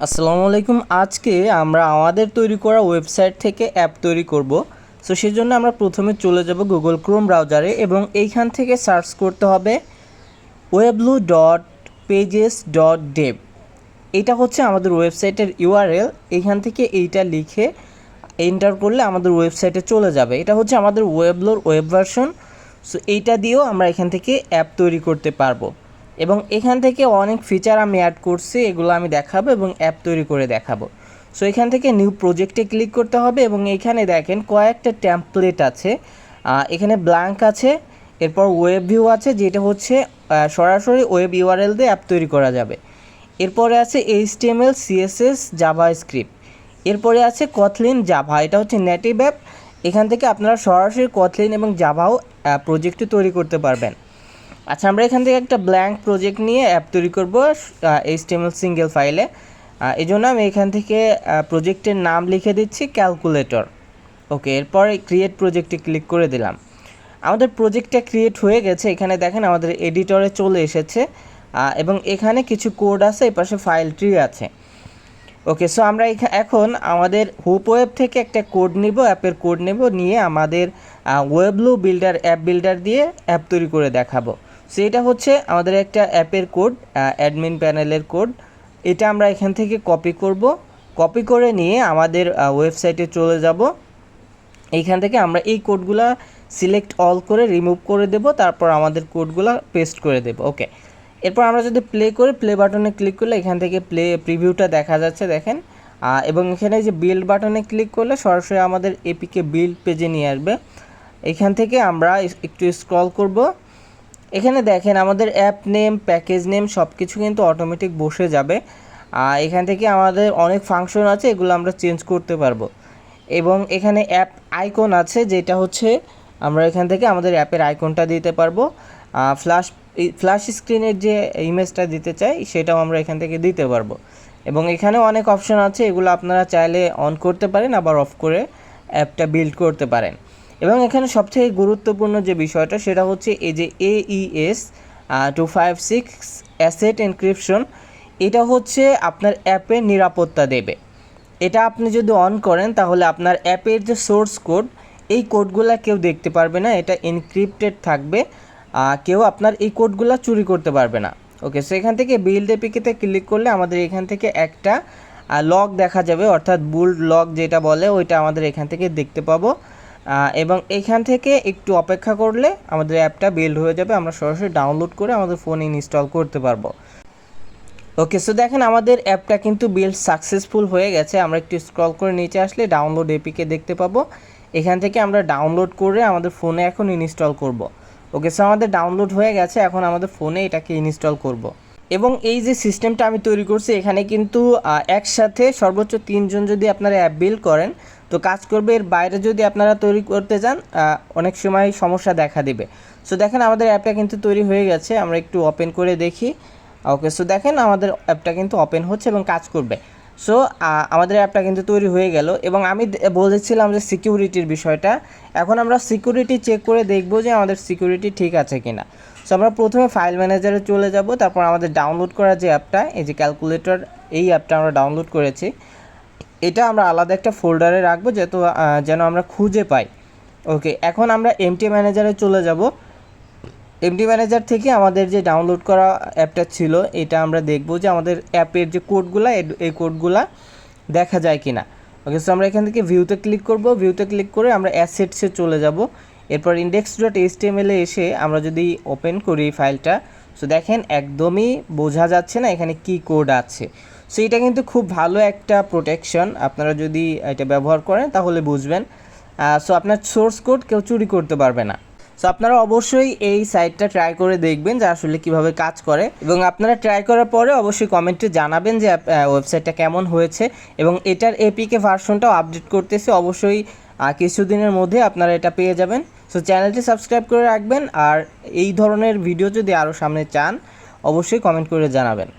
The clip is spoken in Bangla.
আসসালামু আলাইকুম। আজকে আমরা আমাদের তৈরি করা ওয়েবসাইট থেকে অ্যাপ তৈরি করব। সো সেজন্য আমরা প্রথমে চলে যাব গুগল ক্রোম ব্রাউজারে এবং এইখান থেকে সার্চ করতে হবে weblu.pages.dev। এটা হচ্ছে আমাদের ওয়েবসাইটের ইউআরএল। এইখান থেকে এইটা লিখে এন্টার করলে আমাদের ওয়েবসাইটে চলে যাবে। এটা হচ্ছে আমাদের ওয়েবলোর ওয়েব ভার্সন। সো এইটা দিয়েও আমরা এখান থেকে অ্যাপ তৈরি করতে পারবো এবং এখান থেকে অনেক ফিচার আমি অ্যাড করছি, এগুলো আমি দেখাবো এবং অ্যাপ তৈরি করে দেখাবো। সো এখান থেকে নিউ প্রজেক্টে ক্লিক করতে হবে এবং এখানে দেখেন কয়েকটা টেমপ্লেট আছে। এখানে ব্ল্যাঙ্ক আছে, এরপর ওয়েব ভিউ আছে যেটা হচ্ছে সরাসরি ওয়েব ইউআরএল দিয়ে অ্যাপ তৈরি করা যাবে। এরপরে আছে HTML CSS জাভাস্ক্রিপ্ট। এরপরে আছে কথলিন জাভা, এটা হচ্ছে নেটিভ অ্যাপ। এখান থেকে আপনারা সরাসরি কথলিন এবং জাভাও প্রজেক্টটি তৈরি করতে পারবেন। আচ্ছা, আমরা এখান থেকে একটা ব্ল্যাঙ্ক প্রজেক্ট নিয়ে অ্যাপ তৈরি করব HTML সিঙ্গেল ফাইলে। এই জন্য আমি এখান থেকে প্রজেক্টের নাম লিখে দিচ্ছি ক্যালকুলেটর। ওকে, এরপর ক্রিয়েট প্রজেক্টে ক্লিক করে দিলাম। আমাদের প্রজেক্টটা ক্রিয়েট হয়ে গেছে। এখানে দেখেন আমাদের এডিটরে চলে এসেছে এবং এখানে কিছু কোড আছে, এই পাশে ফাইল ট্রি আছে। ওকে, সো আমরা এখন আমাদের হুপ ওয়েব থেকে একটা কোড নিব, অ্যাপের কোড নেব, নিয়ে আমাদের ওয়েবলু বিল্ডার অ্যাপ বিল্ডার দিয়ে অ্যাপ তৈরি করে দেখাবো। সো এটা হচ্ছে আমাদের একটা অ্যাপের কোড, অ্যাডমিন প্যানেলের কোড। এটা আমরা এখান থেকে কপি করে নিয়ে আমাদের ওয়েবসাইটে চলে যাব। এইখান থেকে আমরা এই কোডগুলা সিলেক্ট অল করে রিমুভ করে দেব, তারপর আমাদের কোডগুলা পেস্ট করে দেব। ওকে, এরপর আমরা যদি প্লে বাটনে ক্লিক করলে এখান থেকে প্রিভিউটা দেখা যাচ্ছে দেখেন, এবং এখানে যে বিল্ড বাটনে ক্লিক করলে সরাসরি আমাদের এপিকে বিল্ড পেজে নিয়ে আসবে। এখান থেকে আমরা একটু স্ক্রল করব। এখানে দেখেন আমাদের অ্যাপ নেম, প্যাকেজ নেম সব কিছু কিন্তু অটোমেটিক বসে যাবে। এখান থেকে আমাদের অনেক ফাংশন আছে, এগুলো আমরা চেঞ্জ করতে পারবো। এবং এখানে অ্যাপ আইকন আছে, যেটা হচ্ছে আমরা এখান থেকে আমাদের অ্যাপের আইকনটা দিতে পারবো। ফ্ল্যাশ স্ক্রিনের যে ইমেজটা দিতে চাই সেটাও আমরা এখান থেকে দিতে পারবো। এবং এখানে অনেক অপশন আছে, এগুলো আপনারা চাইলে অন করতে পারেন, আবার অফ করে অ্যাপটা বিল্ড করতে পারেন। এবং এখানে সবথেকে গুরুত্বপূর্ণ যে বিষয়টা সেটা হচ্ছে এই যে AES 256 অ্যাসেট এনক্রিপশন। এটা হচ্ছে আপনার অ্যাপের নিরাপত্তা দেবে। এটা আপনি যদি অন করেন তাহলে আপনার অ্যাপের যে সোর্স কোড, এই কোডগুলো কেউ দেখতে পারবে না, এটা এনক্রিপ্টেড থাকবে। কেউ আপনার এই কোডগুলো চুরি করতে পারবে না। ওকে, সো এখান থেকে বিল্ড এপিকেতে ক্লিক করলে আমাদের এখান থেকে একটা লগ দেখা যাবে, অর্থাৎ বুল্ড লগ যেটা বলে ওইটা আমাদের এখান থেকে দেখতে পাবো। এবং এখান থেকে একটু অপেক্ষা করলে আমাদের অ্যাপটা বিল্ড হয়ে যাবে, আমরা সরাসরি ডাউনলোড করে আমাদের ফোনে ইনস্টল করতে পারবো। ওকে, সো দেখেন আমাদের অ্যাপটা কিন্তু বিল্ড সাকসেসফুল হয়ে গেছে। আমরা একটু স্ক্রল করে নিচে আসলে ডাউনলোড এপিকে দেখতে পাবো। এখান থেকে আমরা ডাউনলোড করে আমাদের ফোনে এখন ইনস্টল করব। ওকে, সো আমাদের ডাউনলোড হয়ে গেছে, এখন আমাদের ফোনে এটাকে ইনস্টল করব। এবং এই যে সিস্টেমটা আমি তৈরি করছি, এখানে কিন্তু একসাথে সর্বোচ্চ 3 জন যদি আপনারা অ্যাপ বিল্ড করেন তো কাজ করবে। এর বাইরে যদি আপনারা তৈরি করতে যান অনেক সময় সমস্যা দেখা দেবে। সো দেখেন আমাদের অ্যাপটা কিন্তু তৈরি হয়ে গেছে, আমরা একটু ওপেন করে দেখি। ওকে, সো দেখেন আমাদের অ্যাপটা কিন্তু ওপেন হচ্ছে এবং কাজ করবে। সো আমাদের অ্যাপটা কিন্তু তৈরি হয়ে গেল। এবং আমি বলেছিলাম যে সিকিউরিটির বিষয়টা, এখন আমরা সিকিউরিটি চেক করে দেখব যে আমাদের সিকিউরিটি ঠিক আছে কিনা। সো আমরা প্রথমে ফাইল ম্যানেজারে চলে যাব, তারপর আমাদের ডাউনলোড করা যে অ্যাপটা, এই যে ক্যালকুলেটর, এই অ্যাপটা আমরা ডাউনলোড করেছি, এটা আমরা আলাদা একটা ফোল্ডারে রাখবো যেন আমরা খুঁজে পাই। ওকে, এখন আমরা এমটি ম্যানেজারে চলে যাব। এমটি ম্যানেজার থেকে আমাদের যে ডাউনলোড করা অ্যাপটা ছিল এটা আমরা দেখব যে আমাদের অ্যাপের যে কোডগুলা, এই কোডগুলা দেখা যায় কিনা। ওকে, সো আমরা এখান থেকে ভিউতে ক্লিক করব। ভিউতে ক্লিক করে আমরা অ্যাসেটসে চলে যাব। এরপর index.html এ এসে আমরা যদি ওপেন করি ফাইলটা, সো দেখেন একদমই বোঝা যাচ্ছে না এখানে কি কোড আছে। সো এটা কিন্তু খুব ভালো একটা প্রোটেকশন, আপনারা যদি এটা ব্যবহার করেন তাহলে বুঝবেন। সো আপনার সোর্স কোড কেউ চুরি করতে পারবে না। সো আপনারা অবশ্যই এই সাইটটা ট্রাই করে দেখবেন যে আসলে কিভাবে কাজ করে, এবং আপনারা ট্রাই করার পরে অবশ্যই কমেন্টে জানাবেন যে ওয়েবসাইটটা কেমন হয়েছে। এবং এটার এপিকে ভার্সনটাও আপডেট করতেছে, অবশ্যই কিছুদিনের মধ্যে আপনারা এটা পেয়ে যাবেন। সো চ্যানেলটি সাবস্ক্রাইব করে রাখবেন, আর এই ধরনের ভিডিও যদি আরও সামনে চান অবশ্যই কমেন্ট করে জানাবেন।